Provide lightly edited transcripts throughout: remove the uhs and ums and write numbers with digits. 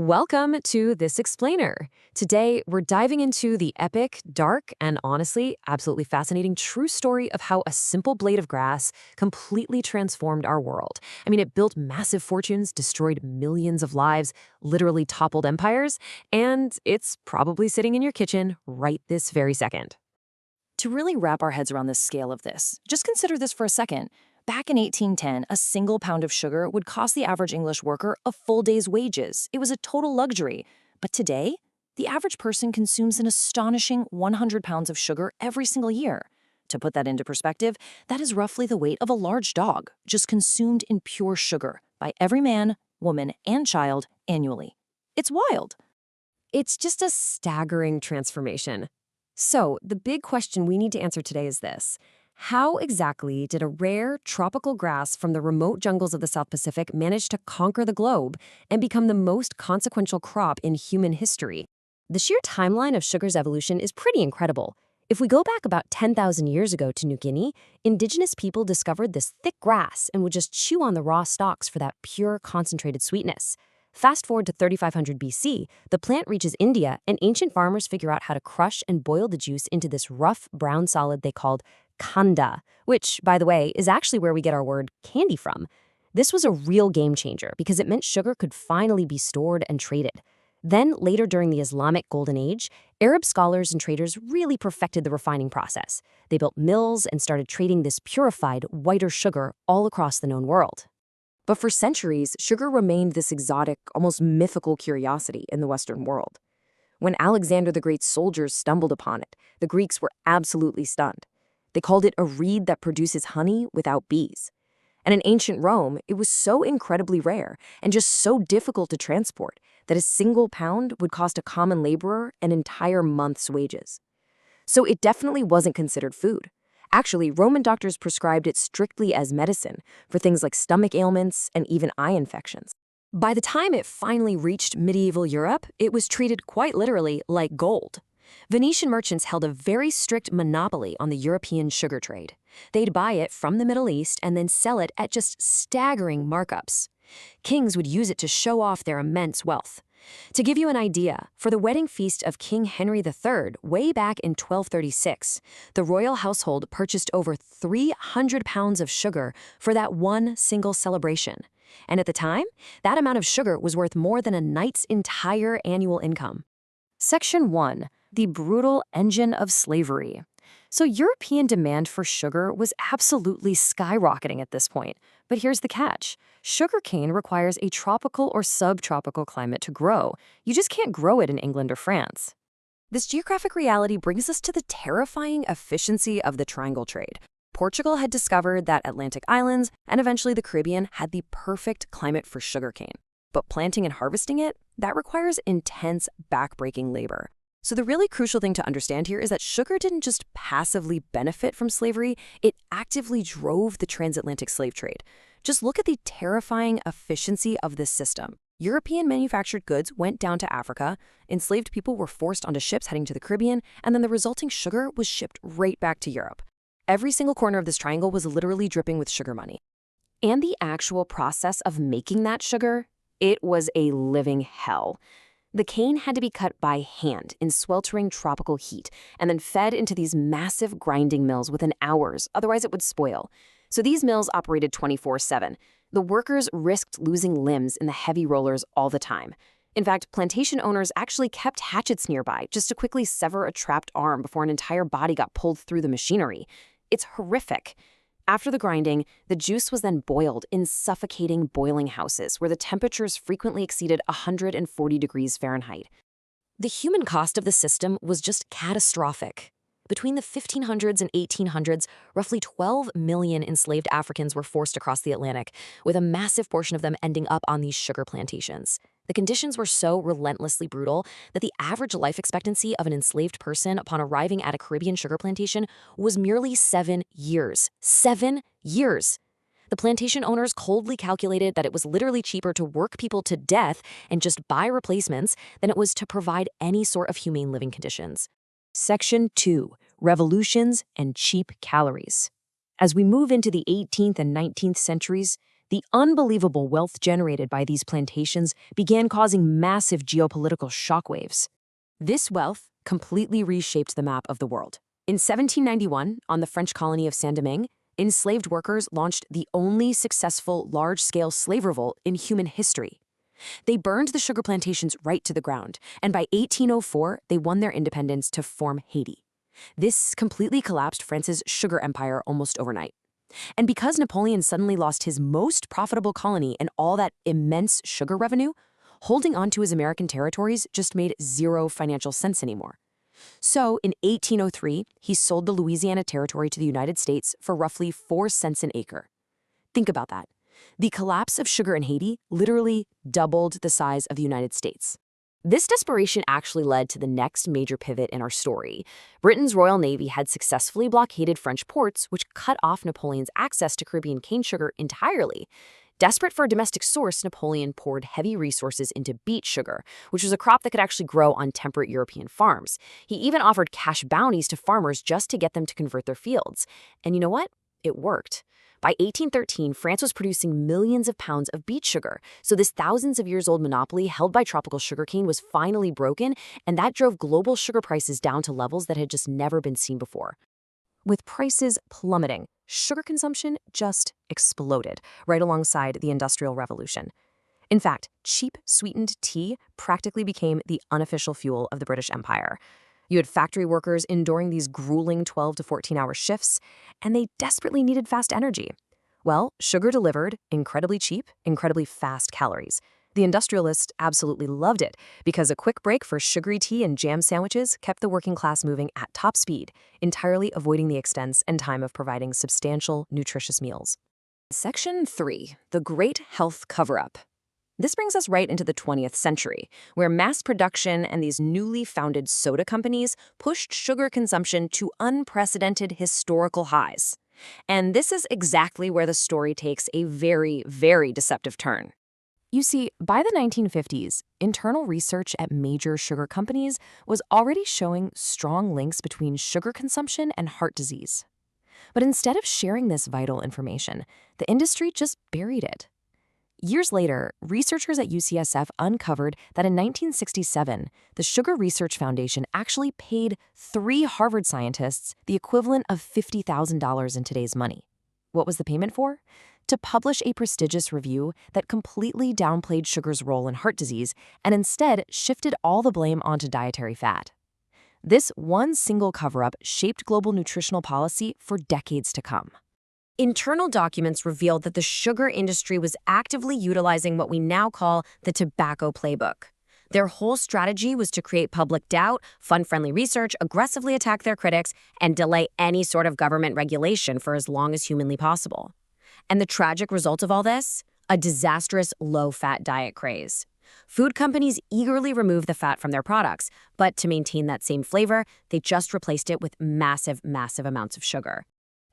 Welcome to This Explainer. Today, we're diving into the epic, dark, and honestly, absolutely fascinating true story of how a simple blade of grass completely transformed our world. I mean, it built massive fortunes, destroyed millions of lives, literally toppled empires, and it's probably sitting in your kitchen right this very second. To really wrap our heads around the scale of this, just consider this for a second. Back in 1810, a single pound of sugar would cost the average English worker a full day's wages. It was a total luxury. But today, the average person consumes an astonishing 100 pounds of sugar every single year. To put that into perspective, that is roughly the weight of a large dog, just consumed in pure sugar by every man, woman, and child annually. It's wild. It's just a staggering transformation. So, the big question we need to answer today is this. How exactly did a rare tropical grass from the remote jungles of the South Pacific manage to conquer the globe and become the most consequential crop in human history? The sheer timeline of sugar's evolution is pretty incredible. If we go back about 10,000 years ago to New Guinea, indigenous people discovered this thick grass and would just chew on the raw stalks for that pure, concentrated sweetness. Fast forward to 3500 BC, the plant reaches India, and ancient farmers figure out how to crush and boil the juice into this rough, brown solid they called khanda, which, by the way, is actually where we get our word candy from. This was a real game changer because it meant sugar could finally be stored and traded. Then, later during the Islamic Golden Age, Arab scholars and traders really perfected the refining process. They built mills and started trading this purified, whiter sugar all across the known world. But for centuries, sugar remained this exotic, almost mythical curiosity in the Western world. When Alexander the Great's soldiers stumbled upon it, the Greeks were absolutely stunned. They called it a reed that produces honey without bees. And in ancient Rome, it was so incredibly rare and just so difficult to transport that a single pound would cost a common laborer an entire month's wages. So it definitely wasn't considered food. Actually, Roman doctors prescribed it strictly as medicine for things like stomach ailments and even eye infections. By the time it finally reached medieval Europe, it was treated quite literally like gold. Venetian merchants held a very strict monopoly on the European sugar trade. They'd buy it from the Middle East and then sell it at just staggering markups. Kings would use it to show off their immense wealth. To give you an idea, for the wedding feast of King Henry III, way back in 1236, the royal household purchased over 300 pounds of sugar for that one single celebration. And at the time, that amount of sugar was worth more than a knight's entire annual income. Section 1. The brutal engine of slavery. So European demand for sugar was absolutely skyrocketing at this point. But here's the catch. Sugarcane requires a tropical or subtropical climate to grow. You just can't grow it in England or France. This geographic reality brings us to the terrifying efficiency of the triangle trade. Portugal had discovered that Atlantic islands and eventually the Caribbean had the perfect climate for sugarcane. But planting and harvesting it, that requires intense, backbreaking labor. So the really crucial thing to understand here is that sugar didn't just passively benefit from slavery, it actively drove the transatlantic slave trade. Just look at the terrifying efficiency of this system. European manufactured goods went down to Africa, enslaved people were forced onto ships heading to the Caribbean, and then the resulting sugar was shipped right back to Europe. Every single corner of this triangle was literally dripping with sugar money. And the actual process of making that sugar, it was a living hell. The cane had to be cut by hand in sweltering tropical heat and then fed into these massive grinding mills within hours, otherwise it would spoil. So these mills operated 24/7. The workers risked losing limbs in the heavy rollers all the time. In fact, plantation owners actually kept hatchets nearby just to quickly sever a trapped arm before an entire body got pulled through the machinery. It's horrific. After the grinding, the juice was then boiled in suffocating boiling houses where the temperatures frequently exceeded 140 degrees Fahrenheit. The human cost of the system was just catastrophic. Between the 1500s and 1800s, roughly 12 million enslaved Africans were forced across the Atlantic, with a massive portion of them ending up on these sugar plantations. The conditions were so relentlessly brutal that the average life expectancy of an enslaved person upon arriving at a Caribbean sugar plantation was merely 7 years. 7 years! The plantation owners coldly calculated that it was literally cheaper to work people to death and just buy replacements than it was to provide any sort of humane living conditions. Section 2. Revolutions and cheap calories. As we move into the 18th and 19th centuries, The unbelievable wealth generated by these plantations began causing massive geopolitical shockwaves. This wealth completely reshaped the map of the world. In 1791, on the French colony of Saint-Domingue, enslaved workers launched the only successful large-scale slave revolt in human history. They burned the sugar plantations right to the ground, and by 1804, they won their independence to form Haiti. This completely collapsed France's sugar empire almost overnight. And because Napoleon suddenly lost his most profitable colony and all that immense sugar revenue, holding on to his American territories just made zero financial sense anymore. So, in 1803, he sold the Louisiana Territory to the United States for roughly 4 cents an acre. Think about that. The collapse of sugar in Haiti literally doubled the size of the United States. This desperation actually led to the next major pivot in our story. Britain's Royal Navy had successfully blockaded French ports, which cut off Napoleon's access to Caribbean cane sugar entirely. Desperate for a domestic source, Napoleon poured heavy resources into beet sugar, which was a crop that could actually grow on temperate European farms. He even offered cash bounties to farmers just to get them to convert their fields. And you know what? It worked. By 1813, France was producing millions of pounds of beet sugar, so this thousands of years old monopoly held by tropical sugarcane was finally broken, and that drove global sugar prices down to levels that had just never been seen before. With prices plummeting, sugar consumption just exploded, right alongside the Industrial Revolution. In fact, cheap sweetened tea practically became the unofficial fuel of the British Empire. You had factory workers enduring these grueling 12 to 14-hour shifts, and they desperately needed fast energy. Well, sugar delivered incredibly cheap, incredibly fast calories. The industrialists absolutely loved it because a quick break for sugary tea and jam sandwiches kept the working class moving at top speed, entirely avoiding the expense and time of providing substantial, nutritious meals. Section 3. The Great Health Cover-Up. This brings us right into the 20th century, where mass production and these newly founded soda companies pushed sugar consumption to unprecedented historical highs. And this is exactly where the story takes a very, very deceptive turn. You see, by the 1950s, internal research at major sugar companies was already showing strong links between sugar consumption and heart disease. But instead of sharing this vital information, the industry just buried it. Years later, researchers at UCSF uncovered that in 1967, the Sugar Research Foundation actually paid 3 Harvard scientists the equivalent of $50,000 in today's money. What was the payment for? To publish a prestigious review that completely downplayed sugar's role in heart disease and instead shifted all the blame onto dietary fat. This one single cover-up shaped global nutritional policy for decades to come. Internal documents revealed that the sugar industry was actively utilizing what we now call the tobacco playbook. Their whole strategy was to create public doubt, fund friendly research, aggressively attack their critics, and delay any sort of government regulation for as long as humanly possible. And the tragic result of all this? A disastrous low-fat diet craze. Food companies eagerly removed the fat from their products, but to maintain that same flavor, they just replaced it with massive, massive amounts of sugar.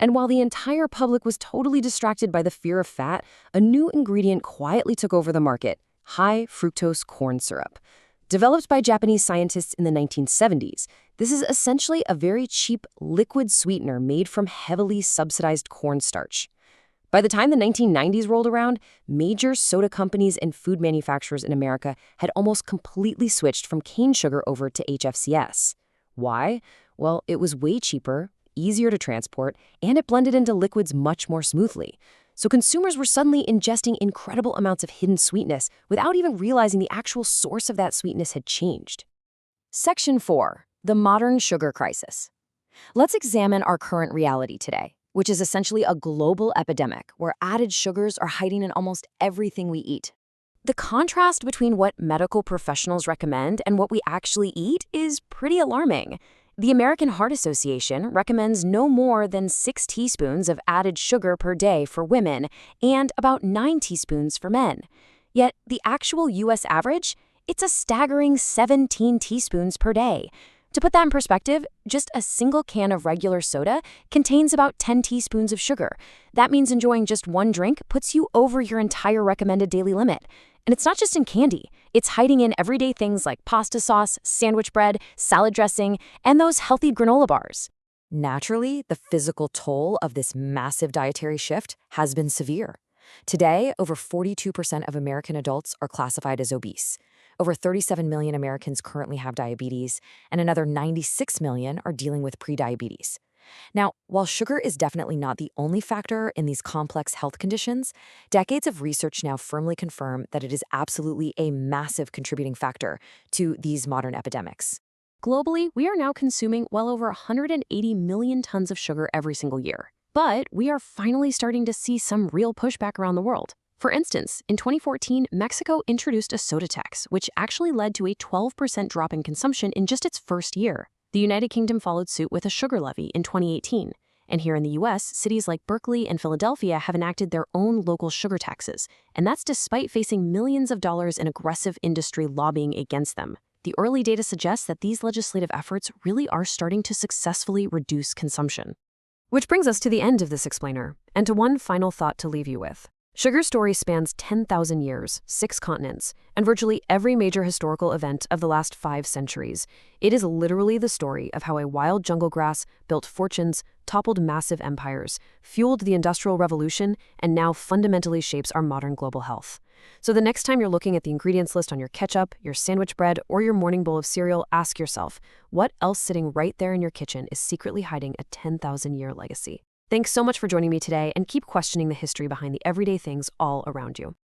And while the entire public was totally distracted by the fear of fat, a new ingredient quietly took over the market: high fructose corn syrup. Developed by Japanese scientists in the 1970s, this is essentially a very cheap liquid sweetener made from heavily subsidized cornstarch. By the time the 1990s rolled around, major soda companies and food manufacturers in America had almost completely switched from cane sugar over to HFCS. Why? Well, it was way cheaper, easier to transport, and it blended into liquids much more smoothly. So consumers were suddenly ingesting incredible amounts of hidden sweetness without even realizing the actual source of that sweetness had changed. Section 4. The Modern Sugar Crisis. Let's examine our current reality today, which is essentially a global epidemic where added sugars are hiding in almost everything we eat. The contrast between what medical professionals recommend and what we actually eat is pretty alarming. The American Heart Association recommends no more than 6 teaspoons of added sugar per day for women and about 9 teaspoons for men. Yet the actual U.S. average, it's a staggering 17 teaspoons per day. To put that in perspective, just a single can of regular soda contains about 10 teaspoons of sugar. That means enjoying just one drink puts you over your entire recommended daily limit. And it's not just in candy. It's hiding in everyday things like pasta sauce, sandwich bread, salad dressing, and those healthy granola bars. Naturally, the physical toll of this massive dietary shift has been severe. Today, over 42% of American adults are classified as obese. Over 37 million Americans currently have diabetes, and another 96 million are dealing with prediabetes. Now, while sugar is definitely not the only factor in these complex health conditions, decades of research now firmly confirm that it is absolutely a massive contributing factor to these modern epidemics. Globally, we are now consuming well over 180 million tons of sugar every single year. But we are finally starting to see some real pushback around the world. For instance, in 2014, Mexico introduced a soda tax, which actually led to a 12% drop in consumption in just its first year. The United Kingdom followed suit with a sugar levy in 2018. And here in the US, cities like Berkeley and Philadelphia have enacted their own local sugar taxes, and that's despite facing millions of dollars in aggressive industry lobbying against them. The early data suggests that these legislative efforts really are starting to successfully reduce consumption. Which brings us to the end of this explainer, and to one final thought to leave you with. Sugar's story spans 10,000 years, 6 continents, and virtually every major historical event of the last 5 centuries. It is literally the story of how a wild jungle grass built fortunes, toppled massive empires, fueled the Industrial Revolution, and now fundamentally shapes our modern global health. So the next time you're looking at the ingredients list on your ketchup, your sandwich bread, or your morning bowl of cereal, ask yourself, what else sitting right there in your kitchen is secretly hiding a 10,000-year legacy? Thanks so much for joining me today, and keep questioning the history behind the everyday things all around you.